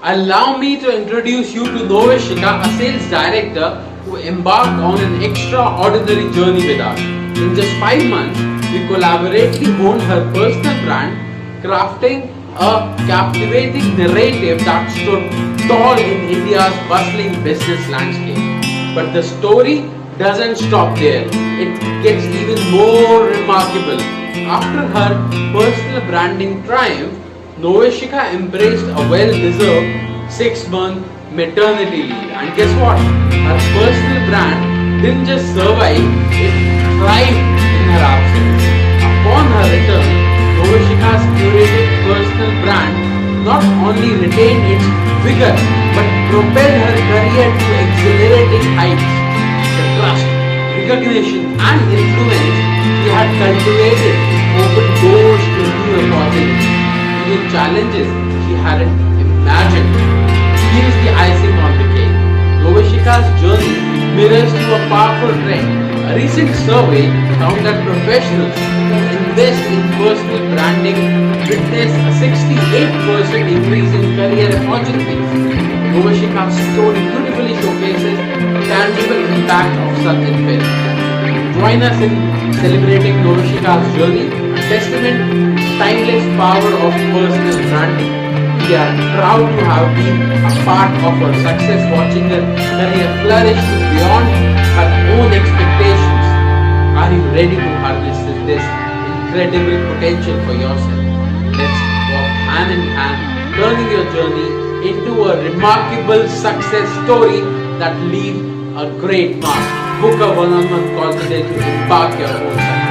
Allow me to introduce you to Novishika, a sales director who embarked on an extraordinary journey with us. In just 5 months, we collaboratively honed her personal brand, crafting a captivating narrative that stood tall in India's bustling business landscape. But the story doesn't stop there. It gets even more remarkable. After her personal branding triumph, Novishika embraced a well-deserved 6-month maternity leave. And guess what? Her personal brand didn't just survive, it thrived in her absence. Upon her return, Novishika's curated personal brand not only retained its vigor but propelled her career to exhilarating heights. The trust, recognition, and influence she had cultivated opened doors to new opportunities, even challenges she hadn't imagined. Here's the icing on the cake. Novishika's journey mirrors to a powerful trend. A recent survey found that professionals who invest in personal branding witnessed a 68% increase in career opportunities. Novishika's story beautifully showcases the tangible impact of such investment. Join us in celebrating Novishika's journey, a testament to the timeless power of personal branding. We are proud to have been a part of her success, watching her career flourish beyond her own expectations. Are you ready to harness this incredible potential for yourself? Let's walk hand in hand, turning your journey into a remarkable success story that leaves a great mark. Book a one-on-one call today to embark your own success.